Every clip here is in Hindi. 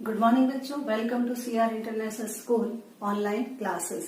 गुड मॉर्निंग बच्चों, welcome to CR international school online classes.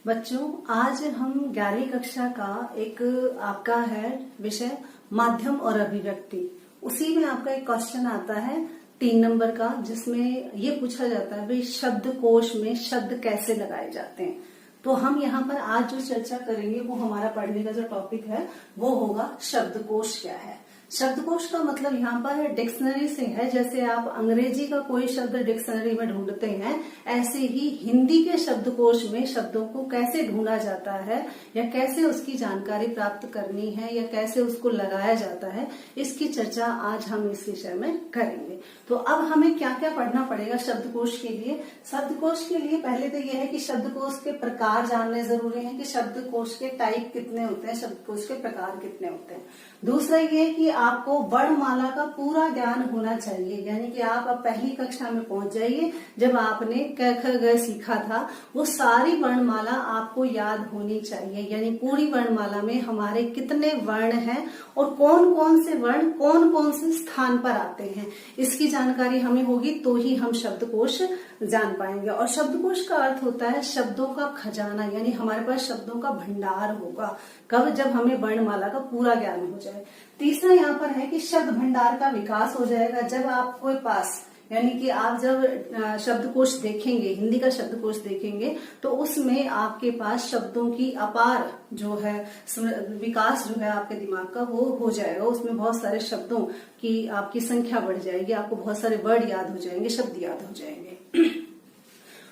बच्चों, आज हम 11वीं कक्षा का एक आपका है विषय माध्यम और अभिव्यक्ति। उसी में आपका एक क्वेश्चन आता है 3 नंबर का, जिसमें ये पूछा जाता है भाई शब्दकोश में शब्द कैसे लगाए जाते हैं। तो हम यहाँ पर आज जो चर्चा करेंगे वो हमारा पढ़ने का जो टॉपिक है वो होगा शब्दकोश क्या है। शब्दकोश का मतलब यहाँ पर डिक्शनरी से है। जैसे आप अंग्रेजी का कोई शब्द डिक्शनरी में ढूंढते हैं, ऐसे ही हिंदी के शब्दकोश में शब्दों को कैसे ढूंढा जाता है या कैसे उसकी जानकारी प्राप्त करनी है या कैसे उसको लगाया जाता है, इसकी चर्चा आज हम इस विषय में करेंगे। तो अब हमें क्या क्या पढ़ना पड़ेगा शब्दकोश के लिए। शब्दकोश के लिए पहले तो यह है कि शब्दकोश के प्रकार जानने जरूरी है कि शब्दकोश के टाइप कितने होते हैं, शब्दकोश के प्रकार कितने होते हैं। दूसरा ये कि आपको वर्णमाला का पूरा ज्ञान होना चाहिए, यानी कि आप अब पहली कक्षा में पहुंच जाइए। जब आपने क ख ग सीखा था वो सारी वर्णमाला आपको याद होनी चाहिए, यानी पूरी वर्णमाला में हमारे कितने वर्ण हैं और कौन कौन से वर्ण कौन कौन से स्थान पर आते हैं, इसकी जानकारी हमें होगी तो ही हम शब्दकोश जान पाएंगे। और शब्दकोश का अर्थ होता है शब्दों का खजाना, यानी हमारे पास शब्दों का भंडार होगा। कब? जब हमें वर्णमाला का पूरा ज्ञान हो जाए। तीसरा यहाँ पर है कि शब्द भंडार का विकास हो जाएगा जब आपके पास, यानी कि आप जब शब्दकोश देखेंगे, हिंदी का शब्दकोश देखेंगे, तो उसमें आपके पास शब्दों की अपार जो है विकास जो है आपके दिमाग का वो हो जाएगा। उसमें बहुत सारे शब्दों की आपकी संख्या बढ़ जाएगी, आपको बहुत सारे वर्ड याद हो जाएंगे, शब्द याद हो जाएंगे।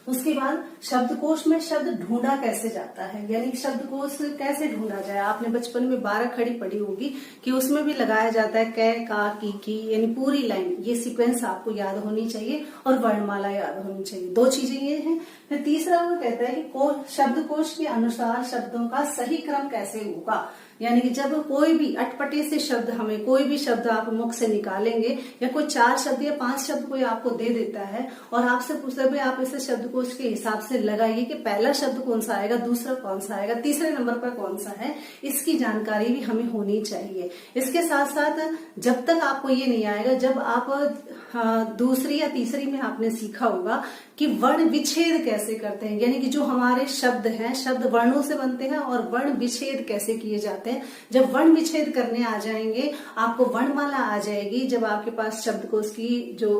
उसके बाद शब्दकोश में शब्द ढूंढा कैसे जाता है, यानी शब्दकोश कैसे ढूंढा जाए। आपने बचपन में 12 खड़ी पढ़ी होगी कि उसमें भी लगाया जाता है कै का की, यानी पूरी लाइन। ये सीक्वेंस आपको याद होनी चाहिए और वर्णमाला याद होनी चाहिए। 2 चीजें ये हैं। फिर तीसरा वो कहता है कि शब्दकोश के अनुसार शब्दों का सही क्रम कैसे होगा, यानी कि जब कोई भी अटपटे से शब्द, हमें कोई भी शब्द आप मुख से निकालेंगे या कोई 4 शब्द या 5 शब्द कोई आपको दे देता है और आपसे पूछते हैं आप इसे शब्दकोश के हिसाब से लगाइए कि पहला शब्द कौन सा आएगा, दूसरा कौन सा आएगा, तीसरे नंबर पर कौन सा है, इसकी जानकारी भी हमें होनी चाहिए। इसके साथ साथ जब तक आपको ये नहीं आएगा, जब आप दूसरी या तीसरी में आपने सीखा होगा कि वर्ण विच्छेद कैसे करते हैं, यानी कि जो हमारे शब्द हैं, शब्द वर्णों से बनते हैं और वर्ण विच्छेद कैसे किए जाते हैं। जब वर्ण विच्छेद करने आ जाएंगे, आपको वर्णमाला आ जाएगी, जब आपके पास शब्दकोश की जो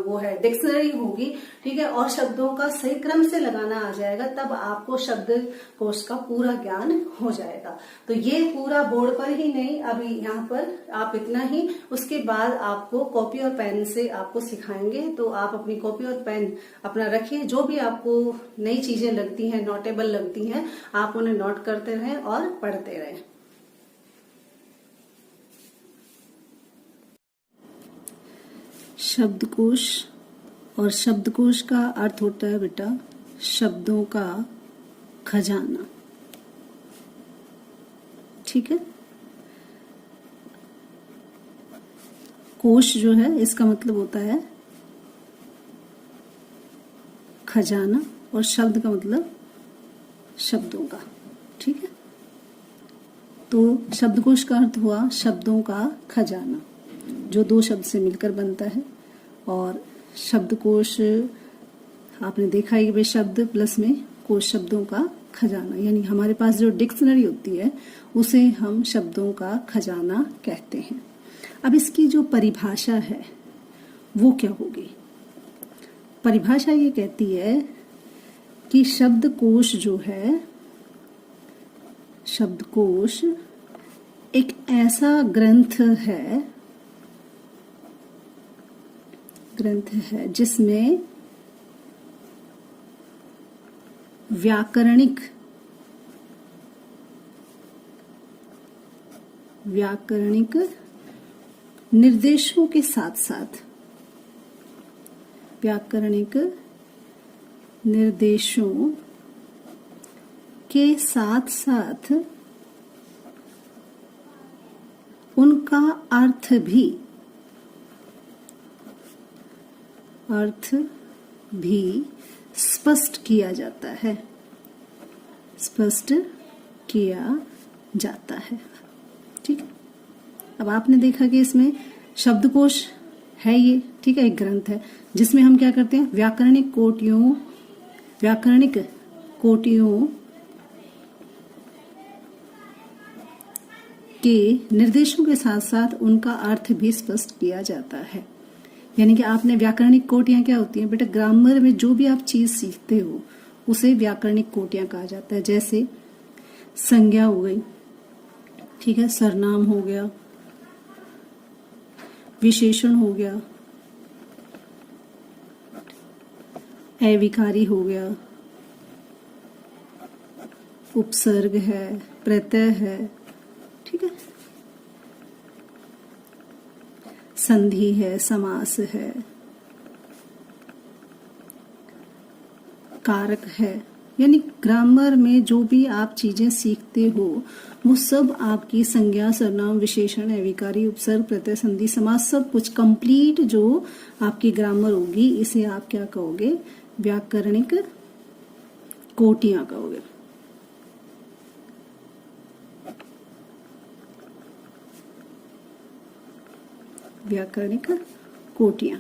वो है डिक्शनरी होगी, ठीक है, और शब्दों का सही क्रम से लगाना आ जाएगा, तब आपको शब्दकोश का पूरा ज्ञान हो जाएगा। तो ये पूरा बोर्ड पर ही नहीं, अभी यहाँ पर आप इतना ही, उसके बाद आपको कॉपी और पेन से आपको सिखाएंगे। तो आप अपनी कॉपी और पेन अपना रखिए, जो भी आपको नई चीजें लगती हैं, नोटेबल लगती हैं, आप उन्हें नोट करते रहें और पढ़ते रहें। शब्दकोश, और शब्दकोश का अर्थ होता है बेटा शब्दों का खजाना, ठीक है। कोश जो है इसका मतलब होता है खजाना और शब्द का मतलब शब्दों का, ठीक है। तो शब्दकोश का अर्थ हुआ शब्दों का खजाना, जो 2 शब्द से मिलकर बनता है। और शब्दकोश आपने देखा है कि शब्द प्लस में कोश, शब्दों का खजाना, यानी हमारे पास जो डिक्शनरी होती है उसे हम शब्दों का खजाना कहते हैं। अब इसकी जो परिभाषा है वो क्या होगी? परिभाषा ये कहती है कि शब्दकोश जो है, शब्दकोश एक ऐसा ग्रंथ है जिसमें व्याकरणिक निर्देशों के साथ साथ, व्याकरणिक निर्देशों के साथ साथ उनका अर्थ भी स्पष्ट किया जाता है, ठीक है। अब आपने देखा कि इसमें शब्दकोश है ये, ठीक ठीक है, एक ग्रंथ है जिसमें हम क्या करते हैं, व्याकरणिक कोटियों के निर्देशों के साथ साथ उनका अर्थ भी स्पष्ट किया जाता है। यानी कि आपने व्याकरणिक कोटियां क्या होती हैं बेटा, ग्रामर में जो भी आप चीज सीखते हो उसे व्याकरणिक कोटियां कहा जाता है। जैसे संज्ञा हो गई, ठीक है, सरनाम हो गया, विशेषण हो गया, अविकारी हो गया, उपसर्ग है, प्रत्यय है, ठीक है, संधि है, समास है, कारक है। यानी ग्रामर में जो भी आप चीजें सीखते हो वो सब आपकी संज्ञा, सर्वनाम, विशेषण, अविकारी, उपसर्ग, प्रत्यय, संधि, समास, सब कुछ कंप्लीट जो आपकी ग्रामर होगी इसे आप क्या कहोगे, व्याकरणिक कोटियां कहोगे। व्याकरणिक कोटियां,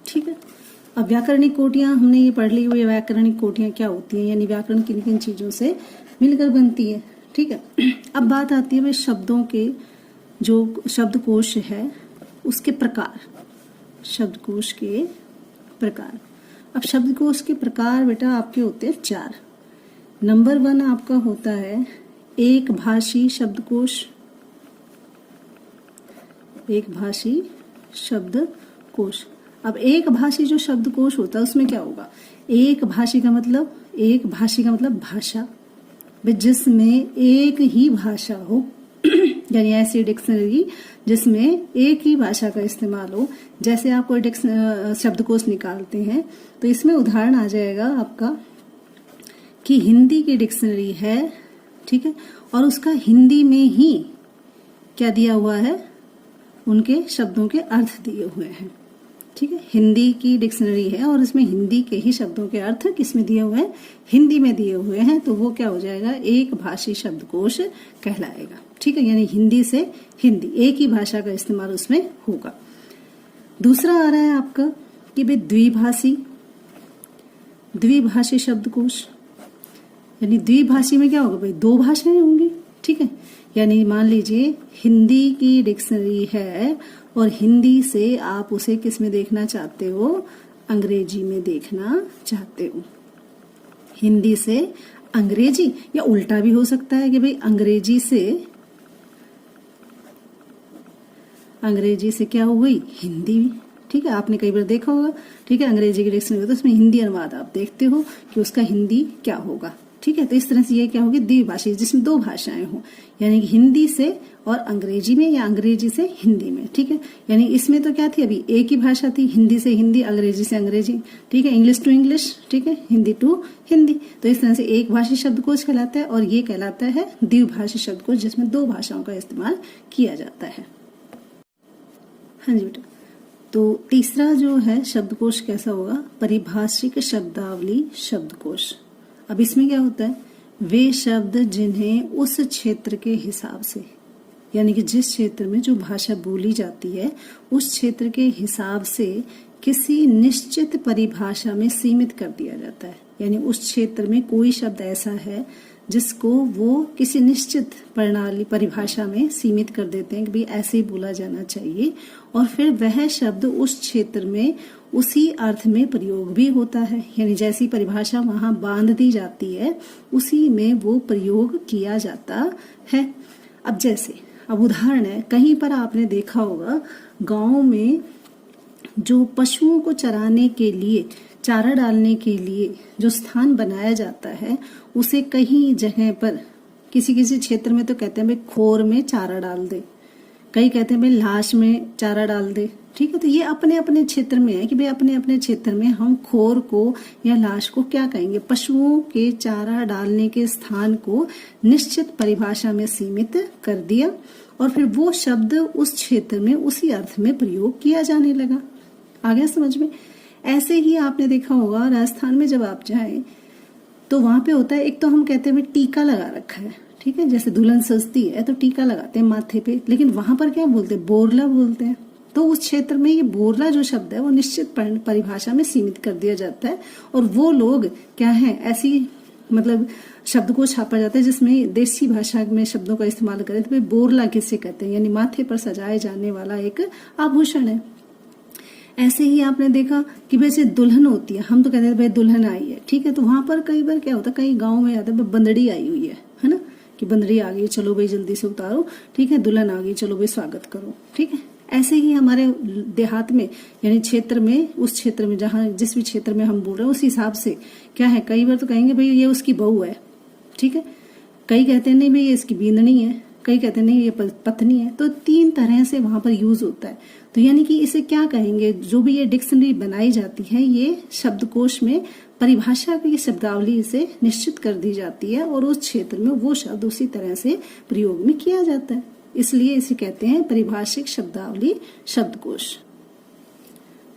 ठीक है। अब व्याकरणिक कोटियां हमने ये पढ़ ली हुई, व्याकरणिक कोटियां क्या होती हैं, यानी व्याकरण किन किन चीजों से मिलकर बनती है, ठीक है। अब बात आती है भाई शब्दों के, जो शब्दकोश है उसके प्रकार, शब्दकोश के प्रकार। अब शब्दकोश के प्रकार बेटा आपके होते हैं 4। नंबर 1 आपका होता है एक भाषी शब्दकोश, एक भाषी शब्दकोश। अब एक भाषी जो शब्दकोश होता है उसमें क्या होगा, एक भाषी का मतलब भाषा, जिसमें एक ही भाषा हो यानी ऐसी डिक्शनरी जिसमें एक ही भाषा का इस्तेमाल हो। जैसे आप कोई शब्दकोश निकालते हैं तो इसमें उदाहरण आ जाएगा आपका कि हिंदी की डिक्शनरी है, ठीक है, और उसका हिंदी में ही क्या दिया हुआ है, उनके शब्दों के अर्थ दिए हुए हैं, ठीक है। हिंदी की डिक्शनरी है और इसमें हिंदी के ही शब्दों के अर्थ किसमें दिए हुए हैं, हिंदी में दिए हुए हैं, तो वो क्या हो जाएगा, एक भाषी शब्दकोश कहलाएगा, ठीक है। यानी हिंदी से हिंदी, एक ही भाषा का इस्तेमाल उसमें होगा। दूसरा आ रहा है आपका कि भाई द्विभाषी शब्दकोश, यानी द्विभाषी में क्या होगा भाई, 2 भाषाएं होंगी, ठीक है। यानी मान लीजिए हिंदी की डिक्शनरी है और हिंदी से आप उसे किस में देखना चाहते हो, अंग्रेजी में देखना चाहते हो, हिंदी से अंग्रेजी, या उल्टा भी हो सकता है कि भाई अंग्रेजी से क्या हो गई, हिंदी, ठीक है। आपने कई बार देखा होगा, ठीक है, अंग्रेजी की डिक्शनरी होता है उसमें हिंदी अनुवाद आप देखते हो कि उसका हिंदी क्या होगा, ठीक है। तो इस तरह से ये क्या होगी, द्विभाषी, जिसमें 2 भाषाएं हो, यानी कि हिंदी से और अंग्रेजी में या अंग्रेजी से हिंदी में, ठीक है। यानी इसमें तो क्या थी, अभी एक ही भाषा थी, हिंदी से हिंदी, अंग्रेजी से अंग्रेजी, ठीक है, इंग्लिश टू इंग्लिश, ठीक है, हिंदी टू हिंदी। तो इस तरह से एक भाषी शब्दकोश कहलाता है और ये कहलाता है द्विभाषी शब्दकोश, जिसमें 2 भाषाओं का इस्तेमाल किया जाता है। हाँ जी बेटा। तो तीसरा जो है शब्दकोश कैसा होगा, परिभाषिक शब्दावली शब्दकोश। अब इसमें क्या होता है, वे शब्द जिन्हें उस क्षेत्र के हिसाब से, यानी कि जिस क्षेत्र में जो भाषा बोली जाती है उस क्षेत्र के हिसाब से किसी निश्चित परिभाषा में सीमित कर दिया जाता है। यानी उस क्षेत्र में कोई शब्द ऐसा है जिसको वो किसी निश्चित प्रणाली परिभाषा में सीमित कर देते हैं कि भाई ऐसे ही बोला जाना चाहिए, और फिर वह शब्द उस क्षेत्र में उसी अर्थ में प्रयोग भी होता है। यानी जैसी परिभाषा वहां बांध दी जाती है उसी में वो प्रयोग किया जाता है। अब उदाहरण है, कहीं पर आपने देखा होगा गांव में जो पशुओं को चराने के लिए, चारा डालने के लिए जो स्थान बनाया जाता है उसे कहीं जगह पर, किसी किसी क्षेत्र में तो कहते हैं भाई खोर में चारा डाल दे, कई कहते हैं भाई लाश में चारा डाल दे, ठीक है। तो ये अपने अपने क्षेत्र में है कि भाई अपने अपने क्षेत्र में हम खोर को या लाश को क्या कहेंगे, पशुओं के चारा डालने के स्थान को निश्चित परिभाषा में सीमित कर दिया और फिर वो शब्द उस क्षेत्र में उसी अर्थ में प्रयोग किया जाने लगा। आ गया समझ में। ऐसे ही आपने देखा होगा राजस्थान में जब आप जाएं तो वहां पे होता है, एक तो हम कहते हैं टीका लगा रखा है, ठीक है, जैसे दुल्हन सजती है तो टीका लगाते हैं माथे पे, लेकिन वहां पर क्या बोलते हैं, बोरला बोलते हैं। तो उस क्षेत्र में ये बोरला जो शब्द है वो निश्चित परिभाषा में सीमित कर दिया जाता है, और वो लोग क्या है, ऐसी मतलब शब्द को छापा जाता है जिसमें देसी भाषा में शब्दों का इस्तेमाल करें। तो भाई बोरला किसे कहते हैं, यानी माथे पर सजाए जाने वाला एक आभूषण है। ऐसे ही आपने देखा कि वैसे दुल्हन होती है, हम तो कहते हैं भाई दुल्हन आई है, ठीक है, तो वहां पर कई बार क्या होता है, कई गाँव में आता है बंदड़ी आई हुई है ना, कि बंदड़ी आ गई, चलो भाई जल्दी से उतारो, ठीक है, दुल्हन आ गई, चलो भाई स्वागत करो, ठीक है। ऐसे ही हमारे देहात में यानी क्षेत्र में, उस क्षेत्र में जहां जिस भी क्षेत्र में हम बोल रहे हैं उस हिसाब से क्या है, कई बार तो कहेंगे भाई ये उसकी बहू है, ठीक है, कई कहते हैं नहीं भाई ये इसकी बींदनी है, कई कहते हैं नहीं ये पत्नी है। तो 3 तरह से वहां पर यूज होता है। तो यानी कि इसे क्या कहेंगे, जो भी ये डिक्शनरी बनाई जाती है ये शब्दकोश में परिभाषा की शब्दावली से निश्चित कर दी जाती है, और उस क्षेत्र में वो शब्द उसी तरह से प्रयोग में किया जाता है, इसलिए इसे कहते हैं परिभाषिक शब्दावली शब्दकोश।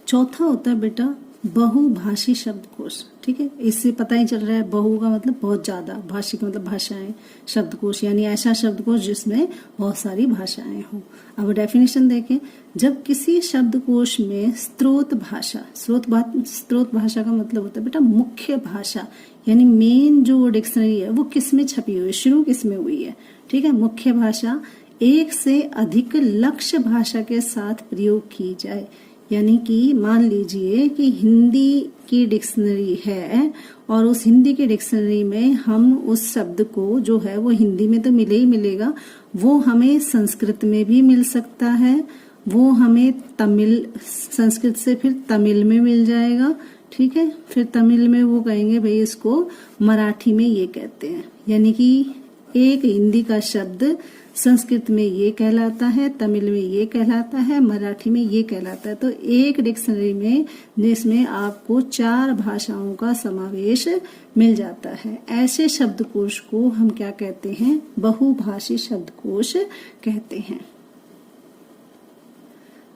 चौथा होता है बेटा बहुभाषी शब्दकोश, ठीक है, इससे पता ही चल रहा है बहु का मतलब बहुत ज्यादा, भाषी का मतलब भाषाएं, शब्दकोश यानी ऐसा शब्दकोश जिसमें बहुत सारी भाषाएं हों। अब डेफिनेशन देखें, जब किसी शब्दकोश में स्रोत भाषा का मतलब होता है बेटा मुख्य भाषा, यानी मेन जो डिक्शनरी है वो किस में छपी हुई है, शुरू किस में हुई है, ठीक है, मुख्य भाषा एक से अधिक लक्ष्य भाषा के साथ प्रयोग की जाए। यानी कि मान लीजिए कि हिंदी की डिक्शनरी है और उस हिंदी की डिक्शनरी में हम उस शब्द को जो है वो हिंदी में तो मिले ही मिलेगा, वो हमें संस्कृत में भी मिल सकता है, वो हमें तमिल, संस्कृत से फिर तमिल में मिल जाएगा, ठीक है, फिर तमिल में वो कहेंगे भाई इसको मराठी में ये कहते हैं। यानी कि एक हिंदी का शब्द संस्कृत में ये कहलाता है, तमिल में ये कहलाता है, मराठी में ये कहलाता है। तो एक डिक्शनरी में जिसमें आपको 4 भाषाओं का समावेश मिल जाता है, ऐसे शब्दकोश को हम क्या कहते हैं, बहुभाषी शब्दकोश कहते हैं।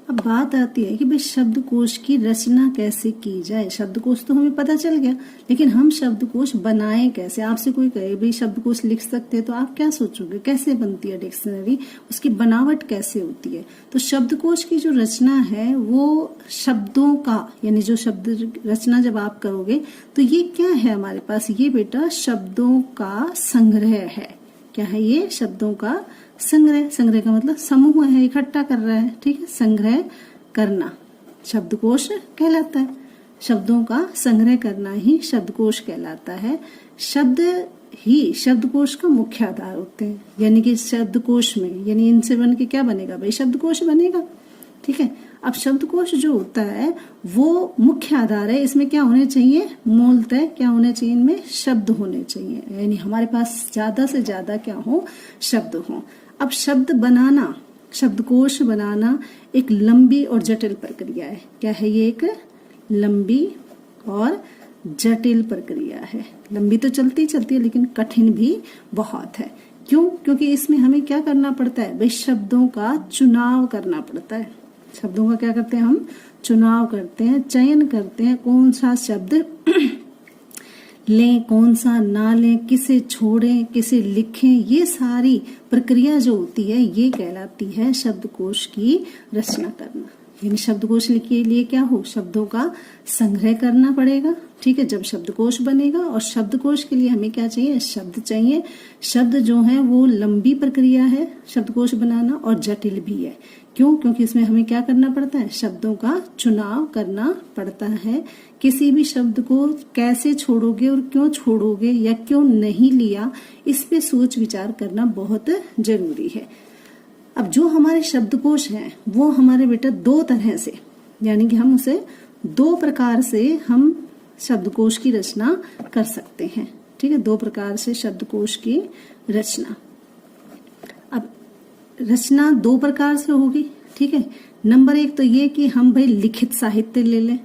अब बात आती है कि भाई शब्दकोश की रचना कैसे की जाए। शब्दकोश तो हमें पता चल गया, लेकिन हम शब्दकोश बनाएं कैसे। आपसे कोई कहे भाई शब्दकोश लिख सकते हैं, तो आप क्या सोचोगे, कैसे बनती है डिक्शनरी, उसकी बनावट कैसे होती है। तो शब्दकोश की जो रचना है वो शब्दों का, यानी जो शब्द रचना जब आप करोगे तो ये क्या है हमारे पास, ये बेटा शब्दों का संग्रह है। क्या है ये, शब्दों का संग्रह। संग्रह का मतलब समूह है, इकट्ठा कर रहा है, ठीक है, संग्रह करना शब्दकोश कहलाता है। शब्दों का संग्रह करना ही शब्दकोश कहलाता है। शब्द ही शब्दकोश का मुख्य आधार होते हैं, यानी कि शब्दकोश में, यानी इनसे बन के क्या बनेगा भाई, शब्दकोश बनेगा, ठीक है। अब शब्दकोश जो होता है वो मुख्य आधार है, इसमें क्या होने चाहिए, मूलतः क्या होने चाहिए, इनमें शब्द होने चाहिए, यानी हमारे पास ज्यादा से ज्यादा क्या हो, शब्द हो। अब शब्द बनाना, शब्दकोश बनाना एक लंबी और जटिल प्रक्रिया है। क्या है ये, एक लंबी और जटिल प्रक्रिया है। लंबी तो चलती चलती है लेकिन कठिन भी बहुत है। क्यों, क्योंकि इसमें हमें क्या करना पड़ता है भाई, शब्दों का चुनाव करना पड़ता है। शब्दों का क्या करते हैं हम, चुनाव करते हैं, चयन करते हैं, कौन सा शब्द लें, कौन सा ना लें, किसे छोड़ें, किसे लिखें, ये सारी प्रक्रिया जो होती है ये कहलाती है शब्दकोश की रचना करना। यानी शब्दकोश के लिए क्या हो, शब्दों का संग्रह करना पड़ेगा, ठीक है, जब शब्दकोश बनेगा। और शब्दकोश के लिए हमें क्या चाहिए, शब्द चाहिए। शब्द जो है वो लंबी प्रक्रिया है शब्दकोश बनाना, और जटिल भी है। क्यों, क्योंकि इसमें हमें क्या करना पड़ता है, शब्दों का चुनाव करना पड़ता है। किसी भी शब्द को कैसे छोड़ोगे और क्यों छोड़ोगे या क्यों नहीं लिया, इस पे सोच विचार करना बहुत जरूरी है। अब जो हमारे शब्दकोश हैं वो हमारे बेटा 2 तरह से, यानी कि हम उसे 2 प्रकार से हम शब्दकोश की रचना कर सकते हैं, ठीक है, 2 प्रकार से शब्दकोश की रचना। अब रचना 2 प्रकार से होगी, ठीक है। नंबर 1 तो ये कि हम भाई लिखित साहित्य ले लें,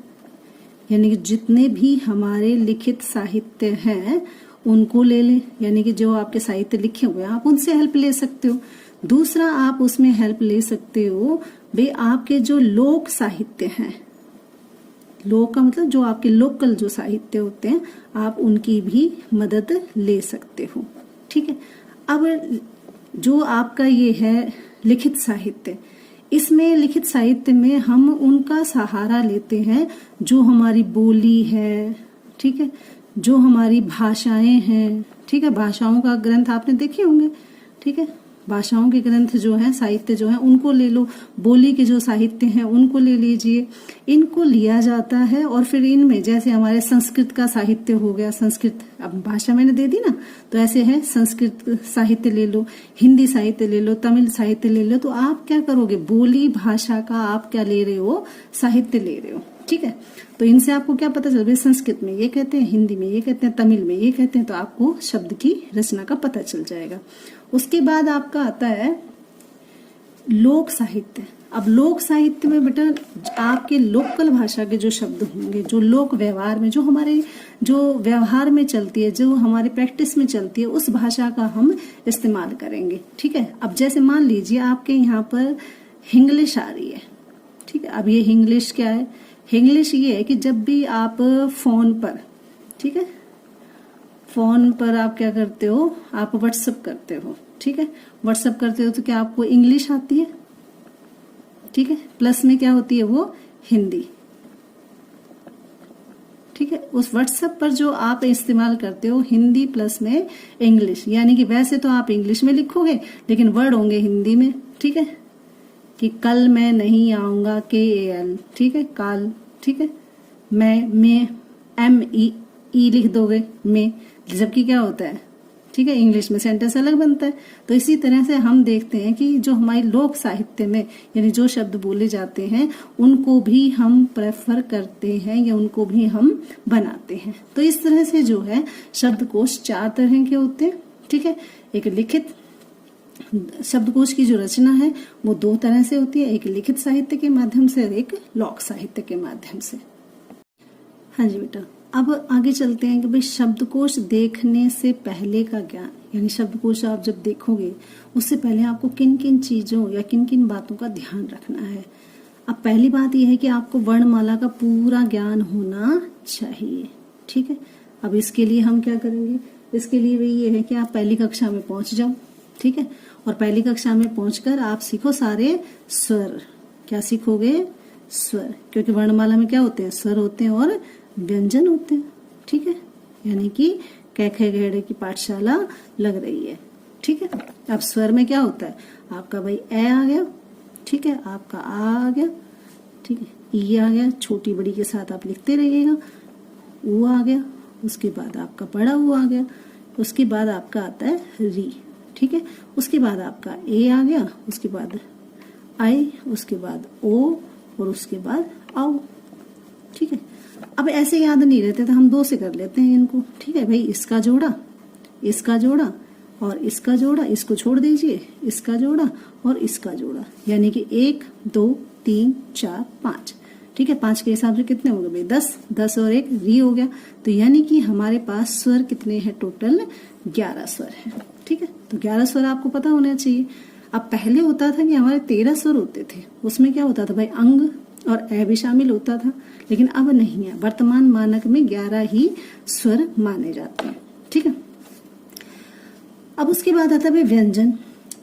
यानी कि जितने भी हमारे लिखित साहित्य हैं उनको ले लें, यानी कि जो आपके साहित्य लिखे हुए हैं आप उनसे हेल्प ले सकते हो। दूसरा आप उसमें हेल्प ले सकते हो भाई आपके जो लोक साहित्य हैं, लोक का मतलब जो आपके लोकल जो साहित्य होते हैं, आप उनकी भी मदद ले सकते हो, ठीक है। अब जो आपका ये है लिखित साहित्य, इसमें लिखित साहित्य में हम उनका सहारा लेते हैं जो हमारी बोली है, ठीक है, जो हमारी भाषाएं हैं, ठीक है। भाषाओं का ग्रंथ आपने देखे होंगे, ठीक है। भाषाओं के ग्रंथ जो है, साहित्य जो है, उनको ले लो। बोली के जो साहित्य हैं उनको ले लीजिए। इनको लिया जाता है और फिर इनमें जैसे हमारे संस्कृत का साहित्य हो गया, संस्कृत अब भाषा मैंने दे दी ना, तो ऐसे है संस्कृत साहित्य ले लो, हिंदी साहित्य ले लो, तमिल साहित्य ले लो। तो आप क्या करोगे, बोली भाषा का आप क्या ले रहे हो, साहित्य ले रहे हो, ठीक है। तो इनसे आपको क्या पता चल, संस्कृत में ये कहते हैं, हिंदी में ये कहते हैं, तमिल में ये कहते हैं, तो आपको शब्द की रचना का पता चल जाएगा। उसके बाद आपका आता है लोक साहित्य। अब लोक साहित्य में बेटा आपके लोकल भाषा के जो शब्द होंगे, जो लोक व्यवहार में, जो हमारे जो व्यवहार में चलती है, जो हमारे प्रैक्टिस में चलती है, उस भाषा का हम इस्तेमाल करेंगे, ठीक है। अब जैसे मान लीजिए आपके यहाँ पर हिंग्लिश आ रही है, ठीक है। अब ये हिंग्लिश क्या है, हिंग्लिश ये है कि जब भी आप फोन पर, ठीक है, फोन पर आप क्या करते हो, आप व्हाट्सएप करते हो, ठीक है। व्हाट्सएप करते हो तो क्या आपको इंग्लिश आती है, ठीक है। प्लस में क्या होती है, वो हिंदी, ठीक है। उस व्हाट्सएप पर जो आप इस्तेमाल करते हो हिंदी प्लस में इंग्लिश, यानी कि वैसे तो आप इंग्लिश में लिखोगे लेकिन वर्ड होंगे हिंदी में, ठीक है। कि कल मैं नहीं आऊंगा, KAL, ठीक है, काल, ठीक है। मैं ME लिख दोगे में, जबकि क्या होता है, ठीक है, इंग्लिश में सेंटेंस अलग बनता है। तो इसी तरह से हम देखते हैं कि जो हमारी लोक साहित्य में यानी जो शब्द बोले जाते हैं उनको भी हम प्रेफर करते हैं या उनको भी हम बनाते हैं। तो इस तरह से जो है शब्दकोश 4 तरह के होते हैं, ठीक है। एक लिखित शब्दकोश की जो रचना है वो 2 तरह से होती है, एक लिखित साहित्य के माध्यम से और एक लोक साहित्य के माध्यम से। हाँ जी बेटा, अब आगे चलते हैं कि भाई शब्दकोश देखने से पहले का ज्ञान, यानी शब्दकोश आप जब देखोगे उससे पहले आपको किन किन चीजों या किन किन बातों का ध्यान रखना है। अब पहली बात यह है कि आपको वर्णमाला का पूरा ज्ञान होना चाहिए, ठीक है। अब इसके लिए हम क्या करेंगे, इसके लिए भी ये है कि आप पहली कक्षा में पहुंच जाओ, ठीक है। और पहली कक्षा में पहुंचकर आप सीखो सारे स्वर। क्या सीखोगे, स्वर, क्योंकि वर्णमाला में क्या होते हैं, स्वर होते हैं और व्यंजन होते हैं, ठीक है। यानी कि कै खे गहेड़े की पाठशाला लग रही है, ठीक है। अब स्वर में क्या होता है, आपका भाई ए आ गया, ठीक है, आपका आ गया, ठीक है, ई आ गया, छोटी बड़ी के साथ आप लिखते रहिएगा, ऊ आ गया, उसके बाद आपका बड़ा ऊ आ गया, उसके बाद आपका आता है री, ठीक है। उसके बाद आपका ए आ गया, उसके बाद आई, उसके बाद ओ और उसके बाद आओ, ठीक है। अब ऐसे याद नहीं रहते तो हम 2 से कर लेते हैं इनको, ठीक है। भाई इसका जोड़ा, इसका जोड़ा और इसका जोड़ा, इसको छोड़ दीजिए, इसका जोड़ा और इसका जोड़ा, यानी कि 1 2 3 4 5, ठीक है। 5 के हिसाब से कितने हो गए भाई, 10 और 1 री हो गया। तो यानी कि हमारे पास स्वर कितने हैं, टोटल 11 स्वर हैं, ठीक है। तो 11 स्वर आपको पता होना चाहिए। अब पहले होता था कि हमारे 13 स्वर होते थे, उसमें क्या होता था भाई, अंग और ए भी शामिल होता था, लेकिन अब नहीं है। वर्तमान मानक में 11 ही स्वर माने जाते हैं, ठीक है। अब उसके बाद आता है भाई व्यंजन।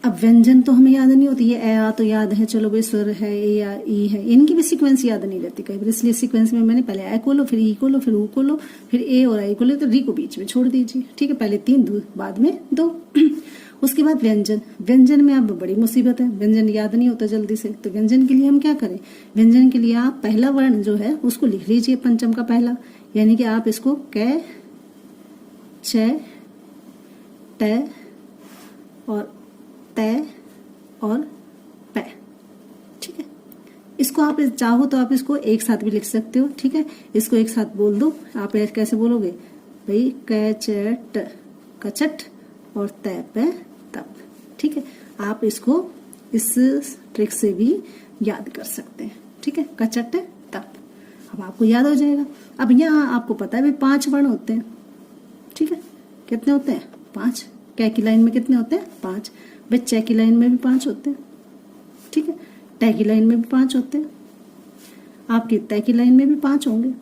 अब व्यंजन तो हमें याद नहीं होती, ये ए आ तो याद है, चलो भाई स्वर है, ए या ई है, इनकी भी सीक्वेंस याद नहीं रहती कई बार, इसलिए सीक्वेंस में मैंने पहले ए को लो, फिर ई को लो, फिर ऊ को लो, फिर ए और आई को लो, तो री को बीच में छोड़ दीजिए, ठीक है। पहले 3 बाद में 2। उसके बाद व्यंजन। व्यंजन में अब बड़ी मुसीबत है, व्यंजन याद नहीं होता जल्दी से। तो व्यंजन के लिए हम क्या करें, व्यंजन के लिए आप पहला वर्ण जो है उसको लिख लीजिए, पंचम का पहला, यानी कि आप इसको कै, च, ट और तय और पै, ठीक है। इसको आप चाहो तो आप इसको एक साथ भी लिख सकते हो, ठीक है। इसको एक साथ बोल दो, आप कैसे बोलोगे भाई, कै च ट, कचट और तय पे तप, ठीक है। आप इसको इस ट्रिक से भी याद कर सकते हैं, ठीक है, कचट तप। अब आपको याद हो जाएगा। अब यहाँ आपको पता है भाई 5 वर्ण होते हैं, ठीक है। कितने होते हैं, 5। कै की लाइन में कितने होते हैं, 5। भाई च की लाइन में भी 5 होते हैं, ठीक है। ट की लाइन में भी 5 होते हैं, आपकी तय की लाइन में भी 5 होंगे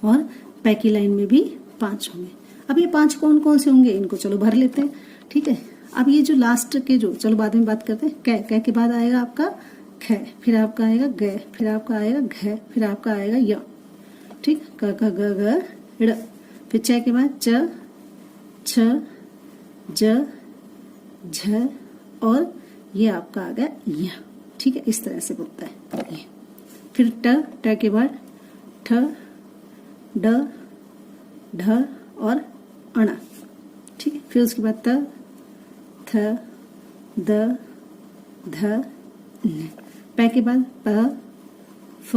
और पै की लाइन में भी 5 होंगे। अब ये 5 कौन कौन से होंगे, इनको चलो भर लेते हैं, ठीक है। अब ये जो लास्ट के जो, चलो बाद में बात करते हैं, कै के बाद आएगा आपका ख, फिर आपका आएगा ग, फिर आपका आएगा घ, फिर आपका आएगा य। ठीक, क ख ग घ ड़, फिर च के बाद च छ ज झ और ये आपका आ गया य। ठीक है, इस तरह से बोलता है ये। फिर ट के बाद ठ ड ढ और अण। ठीक है, फिर उसके बाद त थ द ध न। प के बाद प फ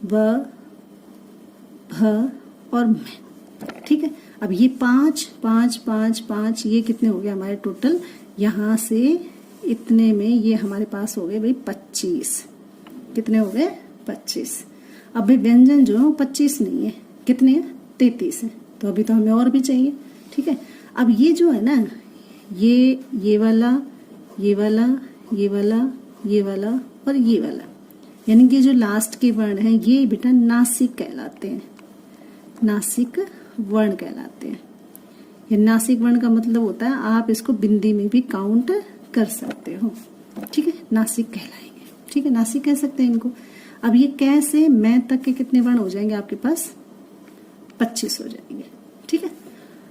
ब भ और म। ठीक है, अब ये 5 5 5 5 ये कितने हो गए हमारे टोटल, यहाँ से इतने में ये हमारे पास हो गए भाई 25। कितने हो गए 25। अब भाई व्यंजन जो है वो 25 नहीं है, कितने हैं 33 है, तो अभी तो हमें और भी चाहिए। ठीक है, अब ये जो है ना ये वाला ये वाला ये वाला ये वाला और ये वाला, यानी कि जो लास्ट के वर्ण हैं ये बेटा नासिक कहलाते हैं, नासिक वर्ण कहलाते हैं। ये नासिक वर्ण का मतलब होता है आप इसको बिंदी में भी काउंट कर सकते हो। ठीक है, नासिक कहलाएंगे। ठीक है, नासिक कह सकते हैं इनको। अब ये कै से मैं तक के कितने वर्ण हो जाएंगे आपके पास 25 हो जाएंगे। ठीक है,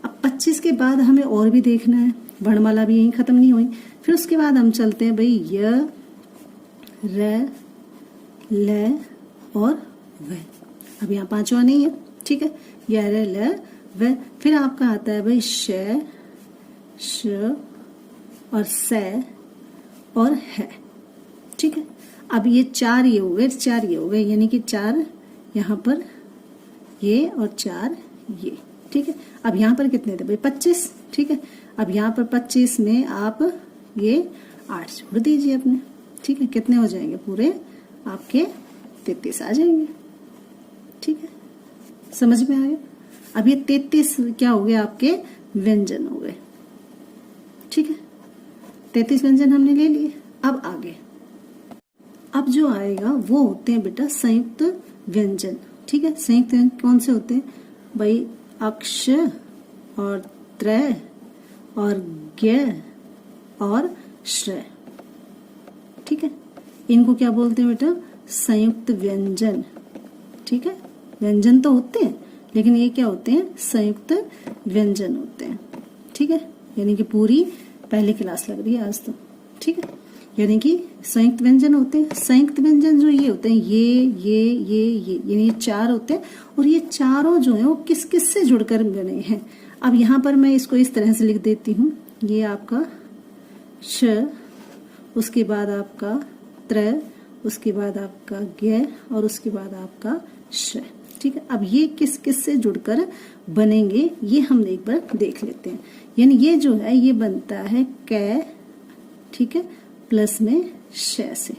अब 25 के बाद हमें और भी देखना है, वर्णमाला भी यहीं खत्म नहीं हुई। फिर उसके बाद हम चलते हैं भाई य र ल और व। अब यहाँ 5वां नहीं है। ठीक है, य र ल व। फिर आपका आता है भाई श श और स और है। ठीक है, अब ये 4 ये हो गए, 4 ये हो गए, यानी कि 4 यहाँ पर ये और 4 ये। ठीक है, अब यहाँ पर कितने थे भाई 25। ठीक है, अब यहाँ पर 25 में आप ये 8 जोड़ दीजिए अपने। ठीक है, कितने हो जाएंगे पूरे आपके 33 आ जाएंगे। ठीक है, समझ में आ गया। अब ये 33 क्या हो गए आपके व्यंजन हो गए। ठीक है, 33 व्यंजन हमने ले लिए। अब आगे अब जो आएगा वो होते हैं बेटा संयुक्त व्यंजन। ठीक है, संयुक्त व्यंजन कौन से होते हैं भाई, अक्ष और त्रय और ज्ञ और श्रय। ठीक है, इनको क्या बोलते हैं बेटा संयुक्त व्यंजन। ठीक है, व्यंजन तो होते हैं लेकिन ये क्या होते हैं संयुक्त व्यंजन होते हैं। ठीक है, यानी कि पूरी पहली क्लास लग रही है आज तो। ठीक है, यानी कि संयुक्त व्यंजन होते हैं। संयुक्त व्यंजन जो ये होते हैं ये यानी ये 4 होते हैं और ये चारों जो है वो किस किस से जुड़कर बने हैं। अब यहाँ पर मैं इसको इस तरह से लिख देती हूँ, ये आपका श, उसके बाद आपका त्र, उसके बाद आपका ज्ञ और उसके बाद आपका श। ठीक है, अब ये किस किस से जुड़कर बनेंगे ये हम एक बार देख लेते हैं। यानी ये जो है ये बनता है कै, ठीक है, प्लस में श से,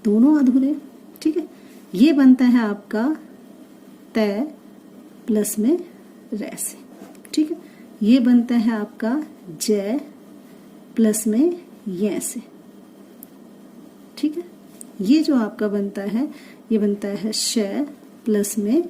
दोनों अधूरे। ठीक है, ये बनता है आपका तय प्लस में रै से। ठीक है, ये बनता है आपका जय प्लस में य से। ठीक है, ये जो आपका बनता है ये बनता है श प्लस में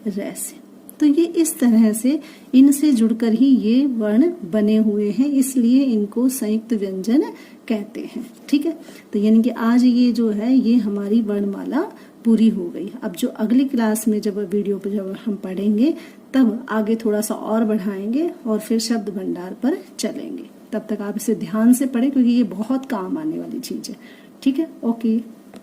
रै से। तो ये इस तरह से इनसे जुड़कर ही ये वर्ण बने हुए हैं, इसलिए इनको संयुक्त व्यंजन कहते हैं। ठीक है, तो यानी कि आज ये जो है ये हमारी वर्णमाला पूरी हो गई। अब जो अगली क्लास में जब वीडियो पर जब हम पढ़ेंगे तब आगे थोड़ा सा और बढ़ाएंगे और फिर शब्द भंडार पर चलेंगे। तब तक आप इसे ध्यान से पढ़ें क्योंकि ये बहुत काम आने वाली चीज है। ठीक है, ओके।